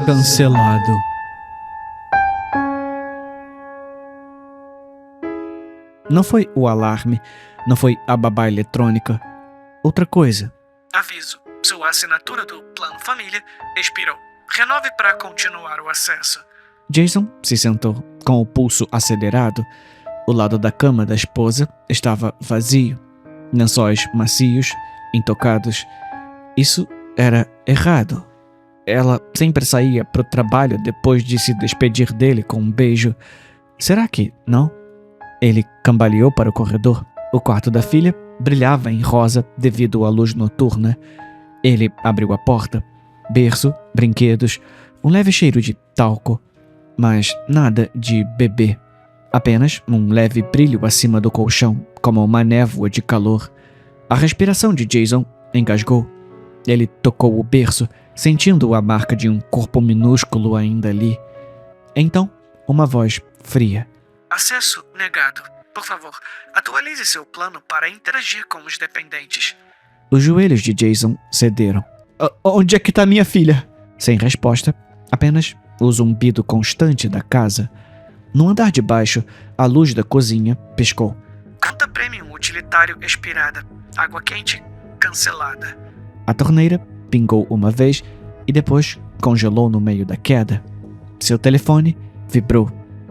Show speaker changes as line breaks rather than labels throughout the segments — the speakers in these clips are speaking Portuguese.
Cancelado. Não foi o alarme, não foi a babá eletrônica. Outra coisa.
Aviso. Sua assinatura do Plano Família expirou. Renove para continuar o acesso.
Jason se sentou com o pulso acelerado. O lado da cama da esposa estava vazio. Lençóis macios, intocados. Isso era errado. Ela sempre saía para o trabalho depois de se despedir dele com um beijo. Será que não? Ele cambaleou para o corredor. O quarto da filha brilhava em rosa devido à luz noturna. Ele abriu a porta. Berço, brinquedos, um leve cheiro de talco, mas nada de bebê. Apenas um leve brilho acima do colchão, como uma névoa de calor. A respiração de Jason engasgou. Ele tocou o berço, sentindo a marca de um corpo minúsculo ainda ali. Então, uma voz fria.
Acesso negado. Por favor, atualize seu plano para interagir com os dependentes.
Os joelhos de Jason cederam. Onde é que está minha filha? Sem resposta, apenas o zumbido constante da casa. No andar de baixo, a luz da cozinha piscou.
Conta premium utilitário expirada. Água quente cancelada.
A torneira pingou uma vez e depois congelou no meio da queda. Seu telefone vibrou,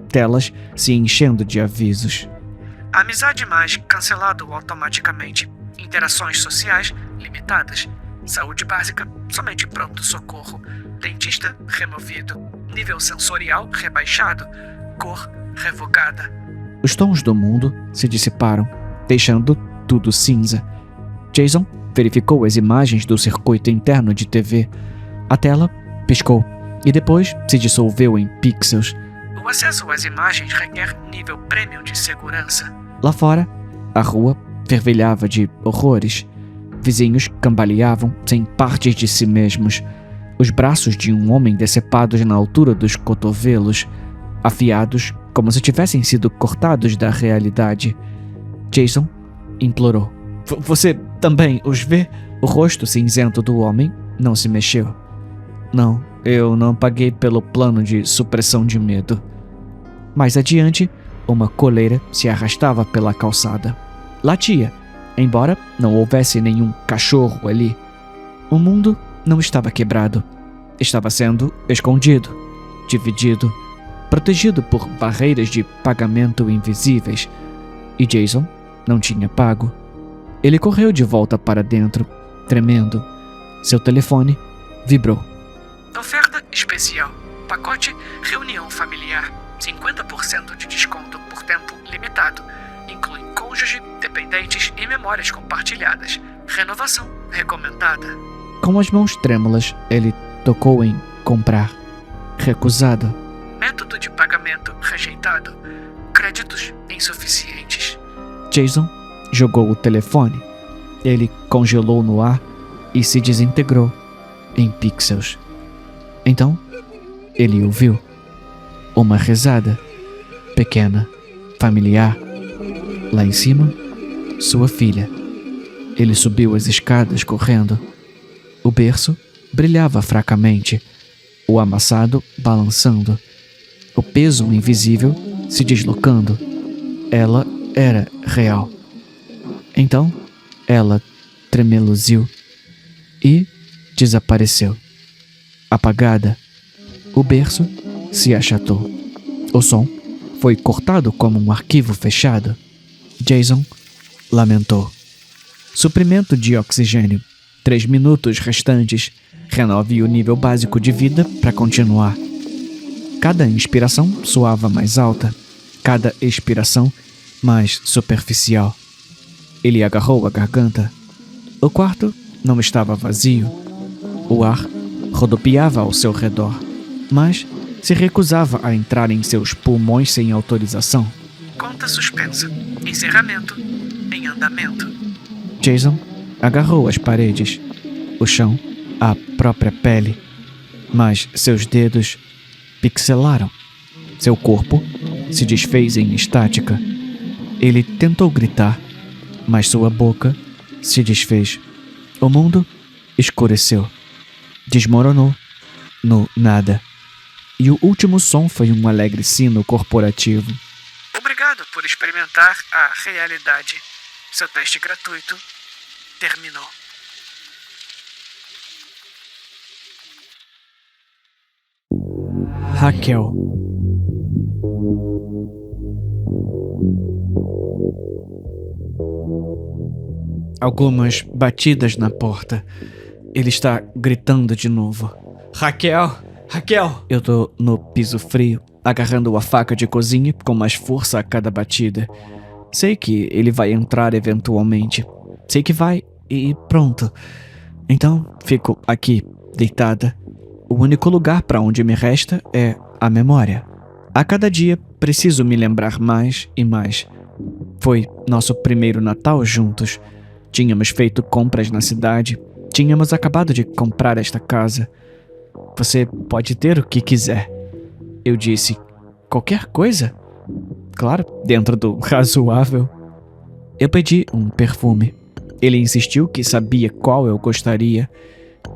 telas se enchendo de avisos.
Amizade mais cancelado automaticamente. Interações sociais limitadas. Saúde básica, somente pronto-socorro. Dentista removido. Nível sensorial rebaixado. Cor revogada.
Os tons do mundo se dissiparam, deixando tudo cinza. Jason verificou as imagens do circuito interno de TV. A tela piscou e depois se dissolveu em pixels.
O acesso às imagens requer nível premium de segurança.
Lá fora, a rua fervilhava de horrores. Vizinhos cambaleavam sem partes de si mesmos. Os braços de um homem decepados na altura dos cotovelos, afiados como se tivessem sido cortados da realidade. Jason implorou. Você também os vê? O rosto cinzento do homem não se mexeu. Não, eu não paguei pelo plano de supressão de medo. Mais adiante, uma coleira se arrastava pela calçada. Latia, embora não houvesse nenhum cachorro ali. O mundo não estava quebrado. Estava sendo escondido, dividido, protegido por barreiras de pagamento invisíveis. E Jason não tinha pago. Ele correu de volta para dentro, tremendo. Seu telefone vibrou.
Oferta especial. Pacote reunião familiar. 50% de desconto por tempo limitado. Inclui cônjuge, dependentes e memórias compartilhadas. Renovação recomendada.
Com as mãos trêmulas, ele tocou em comprar. Recusado.
Método de pagamento rejeitado. Créditos insuficientes.
Jason jogou o telefone. Ele congelou no ar e se desintegrou em pixels. Então, ele ouviu uma risada pequena, familiar. Lá em cima, sua filha. Ele subiu as escadas correndo. O berço brilhava fracamente, o amassado balançando, o peso invisível se deslocando. Ela era real. Então, ela tremeluziu e desapareceu. Apagada, o berço se achatou. O som foi cortado como um arquivo fechado. Jason lamentou. Suprimento de oxigênio. 3 minutos restantes. Renove o nível básico de vida para continuar. Cada inspiração soava mais alta. Cada expiração mais superficial. Ele agarrou a garganta. O quarto não estava vazio. O ar rodopiava ao seu redor, mas se recusava a entrar em seus pulmões sem autorização.
Conta suspensa. Encerramento em andamento.
Jason agarrou as paredes, o chão, a própria pele, mas seus dedos pixelaram. Seu corpo se desfez em estática. Ele tentou gritar, mas sua boca se desfez. O mundo escureceu, desmoronou no nada. E o último som foi um alegre sino corporativo.
Obrigado por experimentar a realidade. Seu teste gratuito terminou.
Raquel. Algumas batidas na porta. Ele está gritando de novo. Raquel! Raquel! Eu tô no piso frio, agarrando a faca de cozinha com mais força a cada batida. Sei que ele vai entrar eventualmente. Sei que vai e pronto. Então, fico aqui, deitada. O único lugar para onde me resta é a memória. A cada dia, preciso me lembrar mais e mais. Foi nosso primeiro Natal juntos. Tínhamos feito compras na cidade. Tínhamos acabado de comprar esta casa. Você pode ter o que quiser. Eu disse, qualquer coisa? Claro, dentro do razoável. Eu pedi um perfume. Ele insistiu que sabia qual eu gostaria.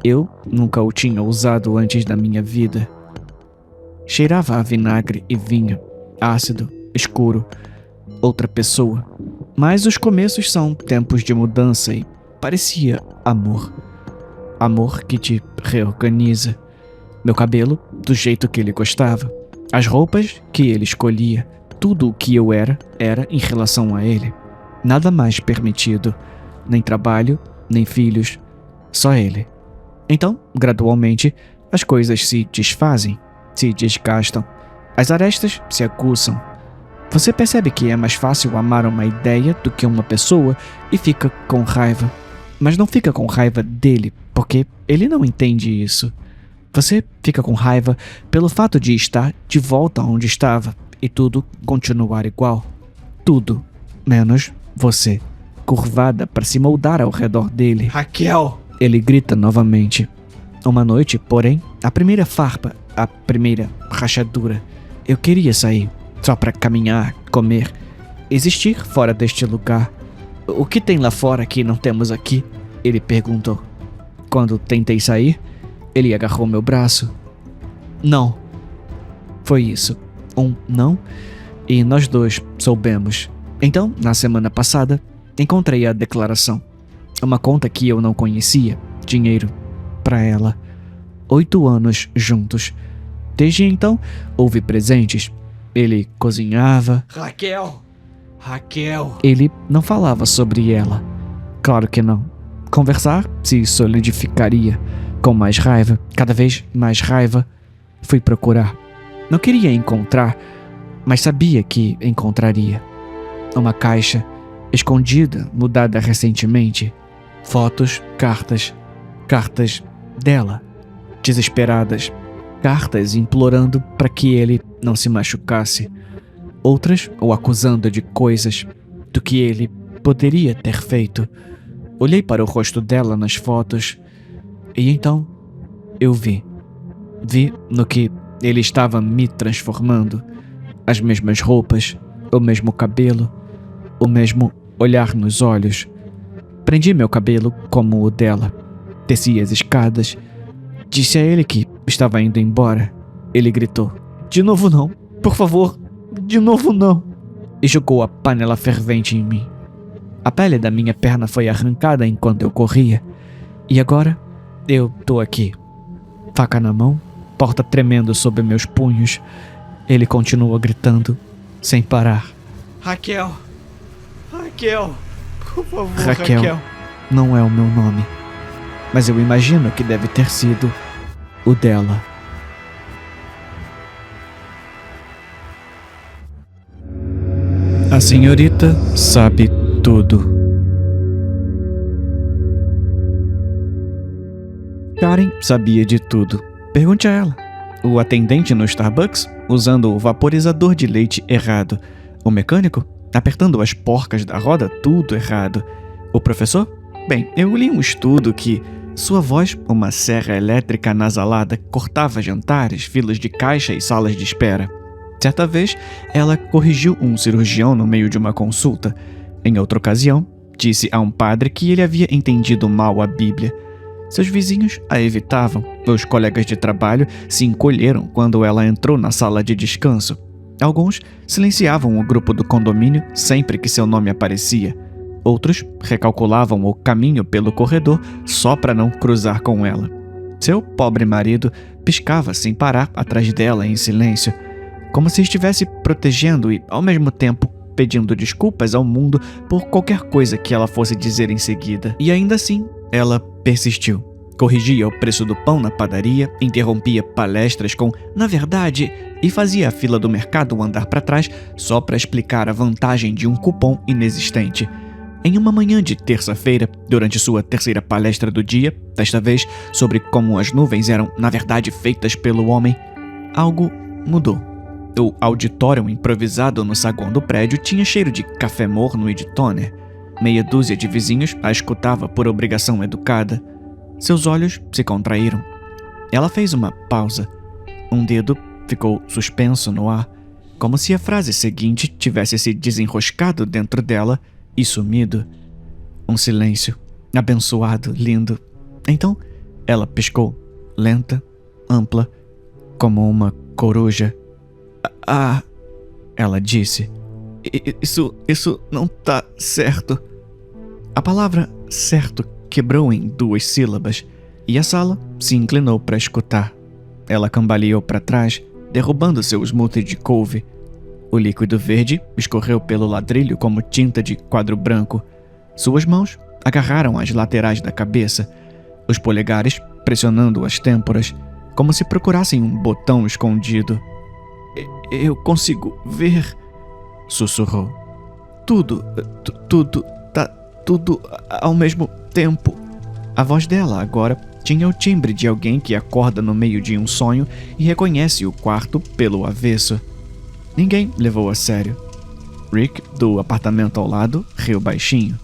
Eu nunca o tinha usado antes da minha vida. Cheirava a vinagre e vinho, ácido, escuro, outra pessoa. Mas os começos são tempos de mudança e parecia amor. Amor que te reorganiza. Meu cabelo, do jeito que ele gostava. As roupas que ele escolhia. Tudo o que eu era em relação a ele. Nada mais permitido. Nem trabalho, nem filhos. Só ele. Então, gradualmente, as coisas se desfazem, se desgastam. As arestas se aguçam. Você percebe que é mais fácil amar uma ideia do que uma pessoa e fica com raiva. Mas não fica com raiva dele, porque ele não entende isso. Você fica com raiva pelo fato de estar de volta onde estava e tudo continuar igual. Tudo, menos você, curvada para se moldar ao redor dele.
Raquel!
Ele grita novamente. Uma noite, porém, a primeira farpa, a primeira rachadura. Eu queria sair, só para caminhar, comer, existir fora deste lugar. O que tem lá fora que não temos aqui? Ele perguntou. Quando tentei sair, ele agarrou meu braço. Não. Foi isso. Um não, e nós dois soubemos. Então, na semana passada, encontrei a declaração. Uma conta que eu não conhecia. Dinheiro. Pra ela. 8 anos juntos. Desde então, houve presentes. Ele cozinhava.
Raquel! Raquel!
Ele não falava sobre ela. Claro que não. Conversar se solidificaria. Com mais raiva, cada vez mais raiva, fui procurar. Não queria encontrar, mas sabia que encontraria. Uma caixa, escondida, mudada recentemente. Fotos, cartas dela, desesperadas. Cartas implorando para que ele não se machucasse. Outras o acusando de coisas do que ele poderia ter feito. Olhei para o rosto dela nas fotos e então eu vi. Vi no que ele estava me transformando. As mesmas roupas, o mesmo cabelo, o mesmo olhar nos olhos. Prendi meu cabelo como o dela. Desci as escadas. Disse a ele que estava indo embora. Ele gritou: "De novo não, por favor, de novo não!" E jogou a panela fervente em mim. A pele da minha perna foi arrancada enquanto eu corria. E agora, eu tô aqui. Faca na mão, porta tremendo sob meus punhos. Ele continua gritando, sem parar.
Raquel! Raquel! Por favor,
Raquel não é o meu nome, mas eu imagino que deve ter sido o dela. A senhorita sabe tudo. Karen sabia de tudo. Pergunte a ela. O atendente no Starbucks usando o vaporizador de leite errado. O mecânico apertando as porcas da roda tudo errado. O professor? Bem, eu li um estudo que sua voz, uma serra elétrica anasalada, cortava jantares, filas de caixa e salas de espera. Certa vez, ela corrigiu um cirurgião no meio de uma consulta. Em outra ocasião, disse a um padre que ele havia entendido mal a Bíblia. Seus vizinhos a evitavam. Os colegas de trabalho se encolheram quando ela entrou na sala de descanso. Alguns silenciavam o grupo do condomínio sempre que seu nome aparecia. Outros recalculavam o caminho pelo corredor só para não cruzar com ela. Seu pobre marido piscava sem parar atrás dela em silêncio, como se estivesse protegendo e, ao mesmo tempo, pedindo desculpas ao mundo por qualquer coisa que ela fosse dizer em seguida. E ainda assim, ela persistiu. Corrigia o preço do pão na padaria, interrompia palestras com "na verdade" e fazia a fila do mercado andar para trás só para explicar a vantagem de um cupom inexistente. Em uma manhã de terça-feira, durante sua terceira palestra do dia, desta vez sobre como as nuvens eram, na verdade, feitas pelo homem, algo mudou. O auditório improvisado no saguão do prédio tinha cheiro de café morno e de toner. Meia dúzia de vizinhos a escutava por obrigação educada. Seus olhos se contraíram. Ela fez uma pausa. Um dedo ficou suspenso no ar, como se a frase seguinte tivesse se desenroscado dentro dela e sumido. Um silêncio, abençoado, lindo. Então, ela piscou, lenta, ampla, como uma coruja. "Ah", ela disse. Isso não tá certo." A palavra certo quebrou em 2 sílabas e a sala se inclinou para escutar. Ela cambaleou para trás, derrubando seu smoothie de couve. O líquido verde escorreu pelo ladrilho como tinta de quadro branco. Suas mãos agarraram as laterais da cabeça, os polegares pressionando as têmporas, como se procurassem um botão escondido. Eu consigo ver", sussurrou. Tudo ao mesmo tempo." A voz dela agora tinha o timbre de alguém que acorda no meio de um sonho e reconhece o quarto pelo avesso. Ninguém levou a sério. Rick, do apartamento ao lado, riu baixinho.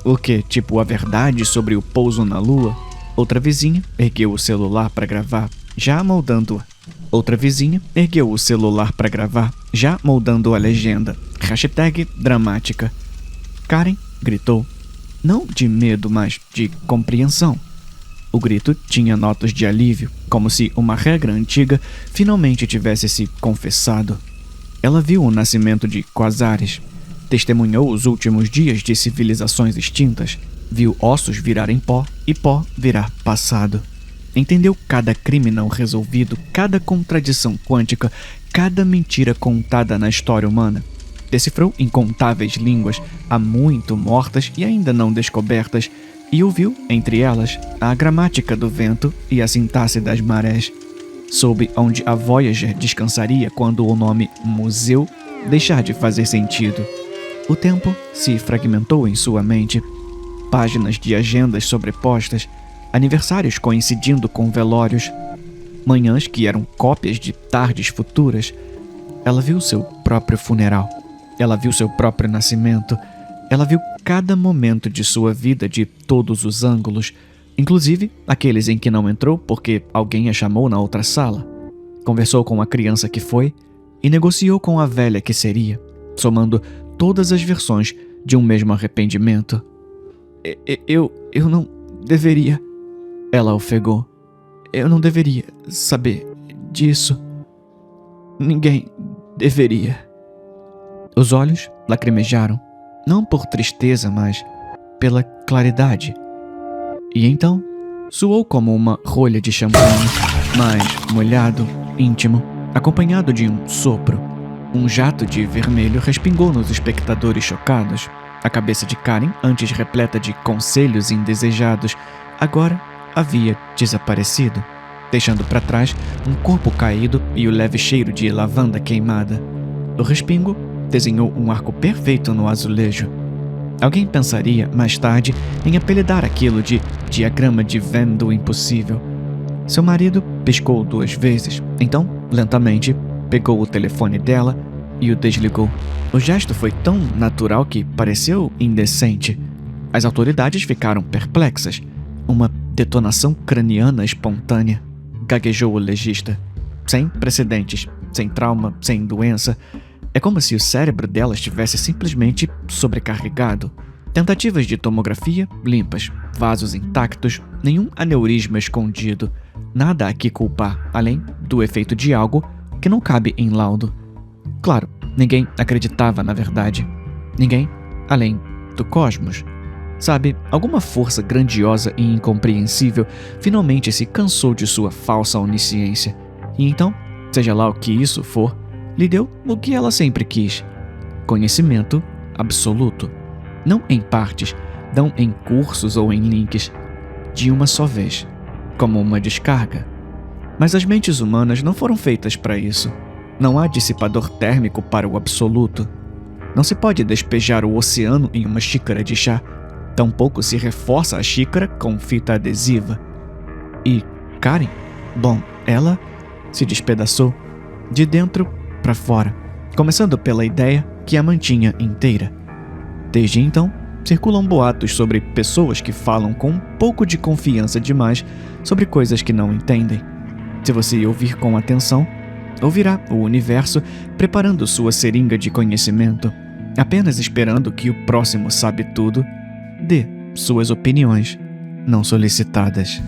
"O quê? Tipo a verdade sobre o pouso na lua?" Outra vizinha ergueu o celular para gravar, já moldando a legenda. #dramática. Karen gritou. Não de medo, mas de compreensão. O grito tinha notas de alívio, como se uma regra antiga finalmente tivesse se confessado. Ela viu o nascimento de quasares, testemunhou os últimos dias de civilizações extintas, viu ossos virarem pó e pó virar passado. Entendeu cada crime não resolvido, cada contradição quântica, cada mentira contada na história humana. Decifrou incontáveis línguas, há muito mortas e ainda não descobertas, e ouviu, entre elas, a gramática do vento e a sintaxe das marés. Soube onde a Voyager descansaria quando o nome museu deixar de fazer sentido. O tempo se fragmentou em sua mente. Páginas de agendas sobrepostas, aniversários coincidindo com velórios, manhãs que eram cópias de tardes futuras. Ela viu seu próprio funeral. Ela viu seu próprio nascimento. Ela viu cada momento de sua vida de todos os ângulos, inclusive aqueles em que não entrou porque alguém a chamou na outra sala. Conversou com a criança que foi e negociou com a velha que seria, somando todas as versões de um mesmo arrependimento. Eu não deveria. Ela ofegou. Eu não deveria saber disso. Ninguém deveria. Os olhos lacrimejaram, não por tristeza, mas pela claridade. E então, suou como uma rolha de champanhe, mas molhado, íntimo, acompanhado de um sopro. Um jato de vermelho respingou nos espectadores chocados. A cabeça de Karen, antes repleta de conselhos indesejados, agora havia desaparecido, deixando para trás um corpo caído e o leve cheiro de lavanda queimada. O respingo desenhou um arco perfeito no azulejo. Alguém pensaria, mais tarde, em apelidar aquilo de diagrama de Venn do impossível. Seu marido piscou 2 vezes, então, lentamente, pegou o telefone dela e o desligou. O gesto foi tão natural que pareceu indecente. As autoridades ficaram perplexas. Uma detonação craniana espontânea, gaguejou o legista. Sem precedentes, sem trauma, sem doença. É como se o cérebro dela estivesse simplesmente sobrecarregado. Tentativas de tomografia limpas, vasos intactos, nenhum aneurisma escondido, nada a que culpar, além do efeito de algo que não cabe em laudo. Claro, ninguém acreditava na verdade. Ninguém além do cosmos. Sabe, alguma força grandiosa e incompreensível finalmente se cansou de sua falsa onisciência. E então, seja lá o que isso for, lhe deu o que ela sempre quis: conhecimento absoluto. Não em partes, não em cursos ou em links, de uma só vez, como uma descarga. Mas as mentes humanas não foram feitas para isso. Não há dissipador térmico para o absoluto. Não se pode despejar o oceano em uma xícara de chá. Tampouco se reforça a xícara com fita adesiva. E Karen, bom, ela se despedaçou de dentro para fora, começando pela ideia que a mantinha inteira. Desde então, circulam boatos sobre pessoas que falam com um pouco de confiança demais sobre coisas que não entendem. Se você ouvir com atenção, ouvirá o universo preparando sua seringa de conhecimento, apenas esperando que o próximo sabe-tudo dê suas opiniões não solicitadas.